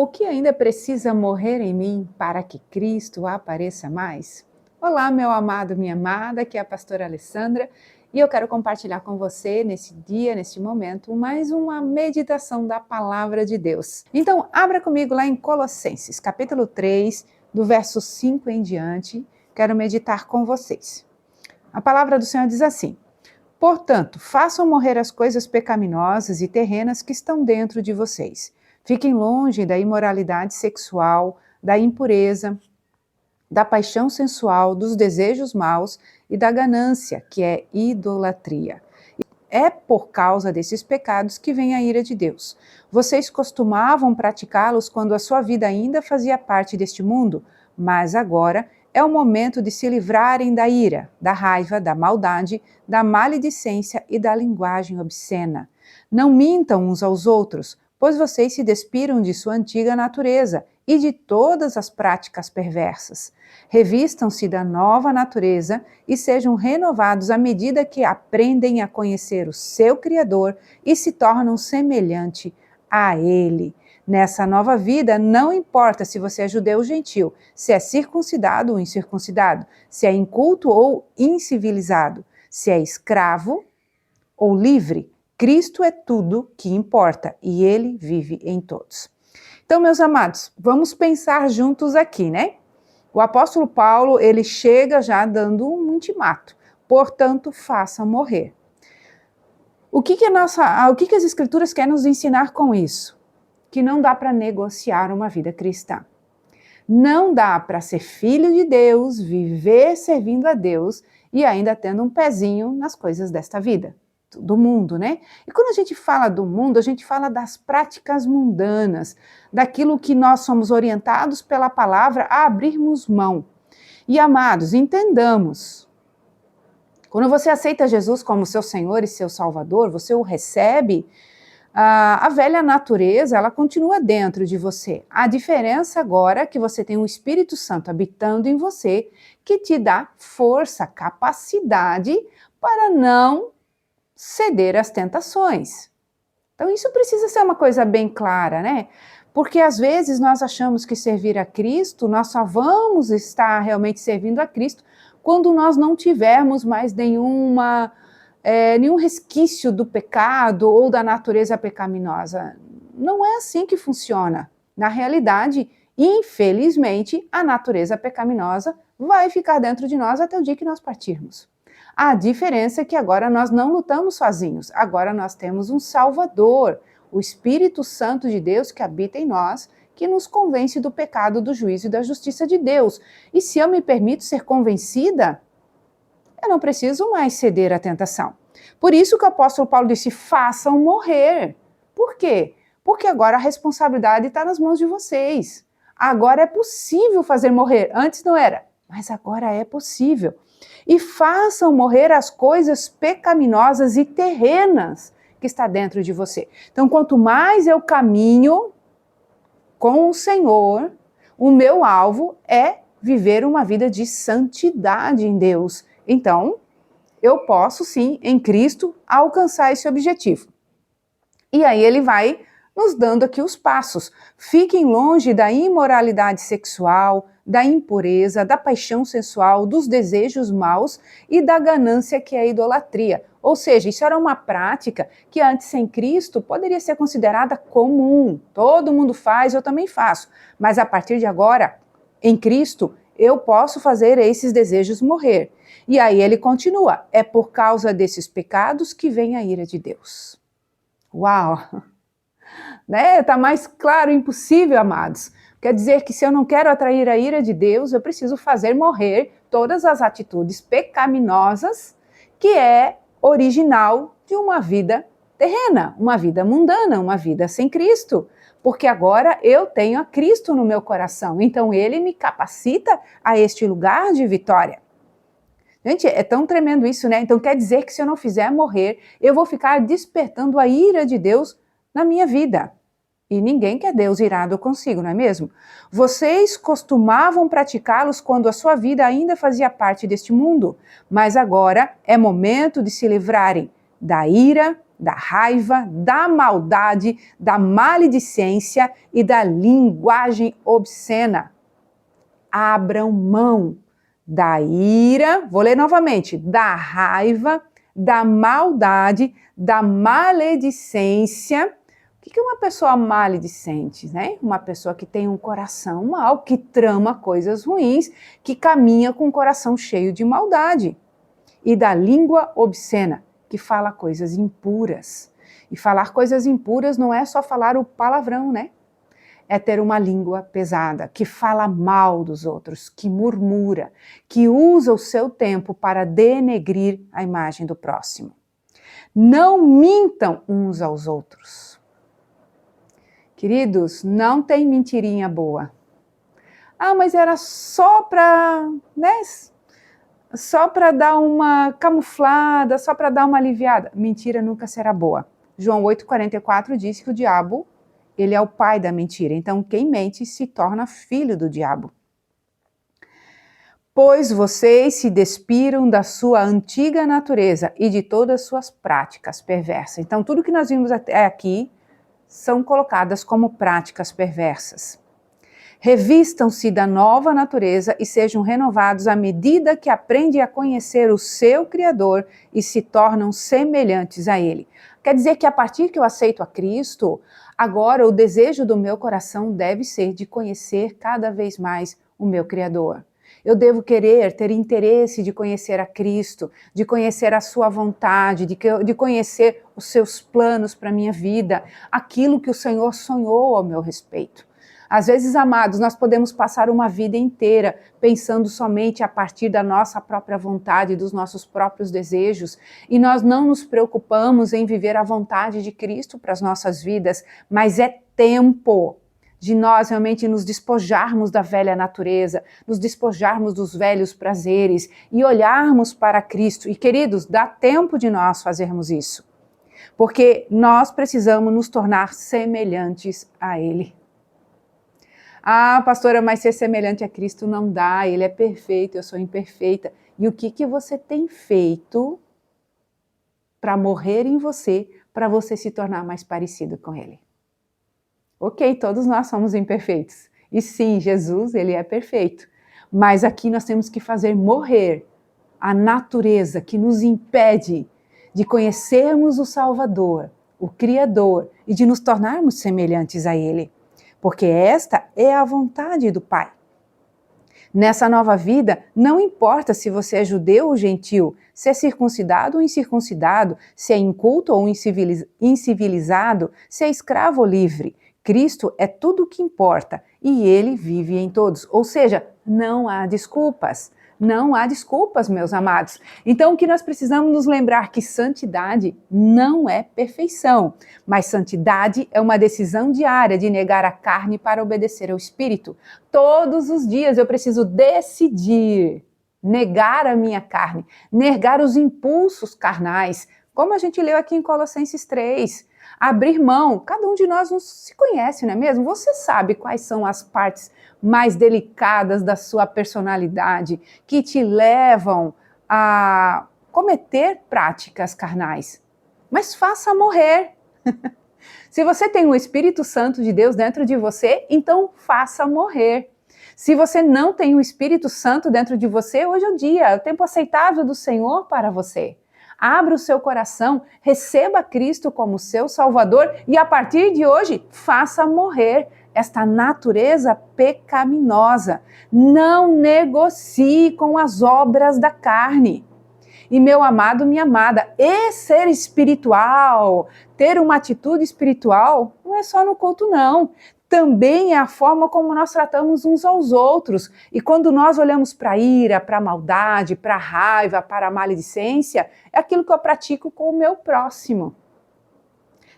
O que ainda precisa morrer em mim para que Cristo apareça mais? Olá, meu amado, minha amada, aqui é a pastora Alessandra e eu quero compartilhar com você nesse dia, neste momento, mais uma meditação da Palavra de Deus. Então, abra comigo lá em Colossenses, capítulo 3, do verso 5 em diante, quero meditar com vocês. A palavra do Senhor diz assim: portanto, façam morrer as coisas pecaminosas e terrenas que estão dentro de vocês. Fiquem longe da imoralidade sexual, da impureza, da paixão sensual, dos desejos maus e da ganância, que é idolatria. É por causa desses pecados que vem a ira de Deus. Vocês costumavam praticá-los quando a sua vida ainda fazia parte deste mundo, mas agora é o momento de se livrarem da ira, da raiva, da maldade, da maledicência e da linguagem obscena. Não mintam uns aos outros, pois vocês se despiram de sua antiga natureza e de todas as práticas perversas. Revistam-se da nova natureza e sejam renovados à medida que aprendem a conhecer o seu Criador e se tornam semelhante a Ele. Nessa nova vida, não importa se você é judeu ou gentil, se é circuncidado ou incircuncidado, se é inculto ou incivilizado, se é escravo ou livre, Cristo é tudo que importa e Ele vive em todos. Então, meus amados, vamos pensar juntos aqui, né? O apóstolo Paulo, ele chega já dando um ultimato. Portanto, façam morrer. O que as escrituras querem nos ensinar com isso? Que não dá para negociar uma vida cristã. Não dá para ser filho de Deus, viver servindo a Deus e ainda tendo um pezinho nas coisas desta vida, do mundo, né? E quando a gente fala do mundo, a gente fala das práticas mundanas, daquilo que nós somos orientados pela palavra a abrirmos mão. E amados, entendamos, quando você aceita Jesus como seu Senhor e seu Salvador, você o recebe, a velha natureza, ela continua dentro de você. A diferença agora é que você tem o Espírito Santo habitando em você, que te dá força, capacidade para não ceder às tentações. Então isso precisa ser uma coisa bem clara, né? Porque às vezes nós achamos que servir a Cristo, nós só vamos estar realmente servindo a Cristo quando nós não tivermos mais nenhum resquício do pecado ou da natureza pecaminosa. Não é assim que funciona. Na realidade, infelizmente, a natureza pecaminosa vai ficar dentro de nós até o dia que nós partirmos. A diferença é que agora nós não lutamos sozinhos, agora nós temos um Salvador, o Espírito Santo de Deus que habita em nós, que nos convence do pecado, do juízo e da justiça de Deus. E se eu me permito ser convencida, eu não preciso mais ceder à tentação. Por isso que o apóstolo Paulo disse, façam morrer. Por quê? Porque agora a responsabilidade está nas mãos de vocês. Agora é possível fazer morrer. Antes não era, mas agora é possível. E façam morrer as coisas pecaminosas e terrenas que está dentro de você. Então, quanto mais eu caminho com o Senhor, o meu alvo é viver uma vida de santidade em Deus. Então, eu posso sim, em Cristo, alcançar esse objetivo. E aí ele vai nos dando aqui os passos. Fiquem longe da imoralidade sexual, da impureza, da paixão sensual, dos desejos maus e da ganância, que é a idolatria. Ou seja, isso era uma prática que antes sem Cristo poderia ser considerada comum. Todo mundo faz, eu também faço. Mas a partir de agora, em Cristo, eu posso fazer esses desejos morrer. E aí ele continua, é por causa desses pecados que vem a ira de Deus. Uau! Né? Tá mais claro impossível, amados. Quer dizer que se eu não quero atrair a ira de Deus, eu preciso fazer morrer todas as atitudes pecaminosas que é original de uma vida terrena, uma vida mundana, uma vida sem Cristo. Porque agora eu tenho a Cristo no meu coração, então Ele me capacita a este lugar de vitória. Gente, é tão tremendo isso, né? Então quer dizer que se eu não fizer morrer, eu vou ficar despertando a ira de Deus na minha vida. E ninguém quer Deus irado consigo, não é mesmo? Vocês costumavam praticá-los quando a sua vida ainda fazia parte deste mundo, mas agora é momento de se livrarem da ira, da raiva, da maldade, da maledicência e da linguagem obscena. Abram mão da ira, vou ler novamente, da raiva, da maldade, da maledicência. O que é uma pessoa maledicente, né? Uma pessoa que tem um coração mau, que trama coisas ruins, que caminha com o coração cheio de maldade. E da língua obscena, que fala coisas impuras. E falar coisas impuras não é só falar o palavrão, né? É ter uma língua pesada, que fala mal dos outros, que murmura, que usa o seu tempo para denegrir a imagem do próximo. Não mintam uns aos outros. Queridos, não tem mentirinha boa. Ah, mas era só para, né? Só para dar uma camuflada, só para dar uma aliviada. Mentira nunca será boa. João 8,44 diz que o diabo, ele é o pai da mentira. Então, quem mente se torna filho do diabo. Pois vocês se despiram da sua antiga natureza e de todas as suas práticas perversas. Então, tudo que nós vimos até aqui são colocadas como práticas perversas. Revistam-se da nova natureza e sejam renovados à medida que aprendem a conhecer o seu Criador e se tornam semelhantes a Ele. Quer dizer que a partir que eu aceito a Cristo, agora o desejo do meu coração deve ser de conhecer cada vez mais o meu Criador. Eu devo querer, ter interesse de conhecer a Cristo, de conhecer a sua vontade, de conhecer os seus planos para a minha vida, aquilo que o Senhor sonhou ao meu respeito. Às vezes, amados, nós podemos passar uma vida inteira pensando somente a partir da nossa própria vontade, dos nossos próprios desejos, e nós não nos preocupamos em viver a vontade de Cristo para as nossas vidas, mas é tempo de nós realmente nos despojarmos da velha natureza, nos despojarmos dos velhos prazeres e olharmos para Cristo. E, queridos, dá tempo de nós fazermos isso, porque nós precisamos nos tornar semelhantes a Ele. Ah, pastora, mas ser semelhante a Cristo não dá, Ele é perfeito, eu sou imperfeita. E o que você tem feito para morrer em você, para você se tornar mais parecido com Ele? Ok, todos nós somos imperfeitos. E sim, Jesus, Ele é perfeito. Mas aqui nós temos que fazer morrer a natureza que nos impede de conhecermos o Salvador, o Criador, e de nos tornarmos semelhantes a Ele. Porque esta é a vontade do Pai. Nessa nova vida, não importa se você é judeu ou gentil, se é circuncidado ou incircuncidado, se é inculto ou incivilizado, se é escravo ou livre. Cristo é tudo o que importa e Ele vive em todos. Ou seja, não há desculpas. Não há desculpas, meus amados. Então, o que nós precisamos nos lembrar que santidade não é perfeição, mas santidade é uma decisão diária de negar a carne para obedecer ao Espírito. Todos os dias eu preciso decidir negar a minha carne, negar os impulsos carnais, como a gente leu aqui em Colossenses 3. Abrir mão, cada um de nós não se conhece, não é mesmo? Você sabe quais são as partes mais delicadas da sua personalidade que te levam a cometer práticas carnais. Mas faça morrer. Se você tem o Espírito Santo de Deus dentro de você, então faça morrer. Se você não tem o Espírito Santo dentro de você, hoje é o dia, é o tempo aceitável do Senhor para você. Abra o seu coração, receba Cristo como seu Salvador e a partir de hoje, faça morrer esta natureza pecaminosa. Não negocie com as obras da carne. E meu amado, minha amada, ser espiritual, ter uma atitude espiritual, não é só no culto não. Também é a forma como nós tratamos uns aos outros. E quando nós olhamos para a ira, para a maldade, para a raiva, para a maledicência, é aquilo que eu pratico com o meu próximo.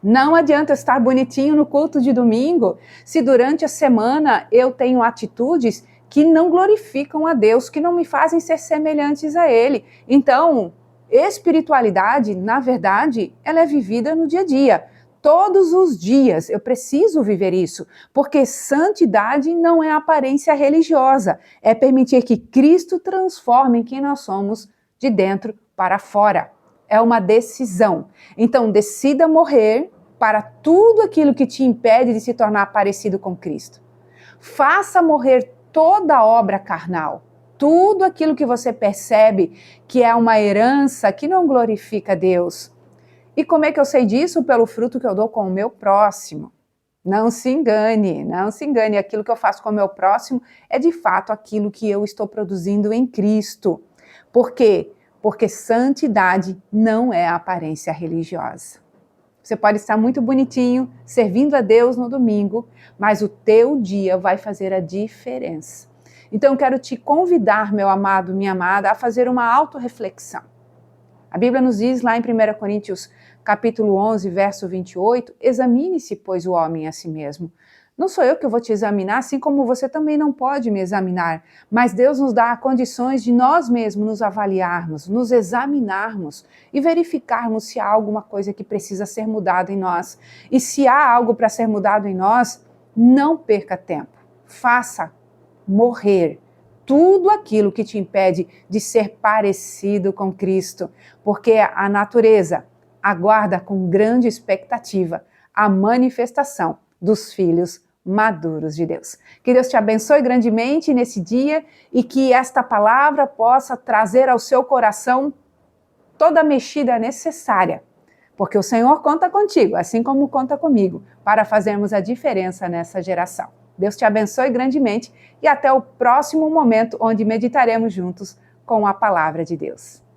Não adianta eu estar bonitinho no culto de domingo, se durante a semana eu tenho atitudes que não glorificam a Deus, que não me fazem ser semelhantes a Ele. Então, espiritualidade, na verdade, ela é vivida no dia a dia. Todos os dias eu preciso viver isso, porque santidade não é aparência religiosa, é permitir que Cristo transforme quem nós somos de dentro para fora. é uma decisão. Então, decida morrer para tudo aquilo que te impede de se tornar parecido com Cristo. Faça morrer toda obra carnal, tudo aquilo que você percebe que é uma herança que não glorifica Deus. E como é que eu sei disso? Pelo fruto que eu dou com o meu próximo. Não se engane, não se engane. Aquilo que eu faço com o meu próximo é de fato aquilo que eu estou produzindo em Cristo. Por quê? Porque santidade não é aparência religiosa. Você pode estar muito bonitinho, servindo a Deus no domingo, mas o teu dia vai fazer a diferença. Então eu quero te convidar, meu amado, minha amada, a fazer uma autorreflexão. A Bíblia nos diz lá em 1 Coríntios capítulo 11, verso 28, examine-se, pois, o homem a si mesmo. Não sou eu que vou te examinar, assim como você também não pode me examinar, mas Deus nos dá condições de nós mesmos nos avaliarmos, nos examinarmos e verificarmos se há alguma coisa que precisa ser mudada em nós. E se há algo para ser mudado em nós, não perca tempo. Faça morrer tudo aquilo que te impede de ser parecido com Cristo, porque a natureza aguarda com grande expectativa a manifestação dos filhos maduros de Deus. Que Deus te abençoe grandemente nesse dia e que esta palavra possa trazer ao seu coração toda a mexida necessária, porque o Senhor conta contigo, assim como conta comigo, para fazermos a diferença nessa geração. Deus te abençoe grandemente e até o próximo momento onde meditaremos juntos com a palavra de Deus.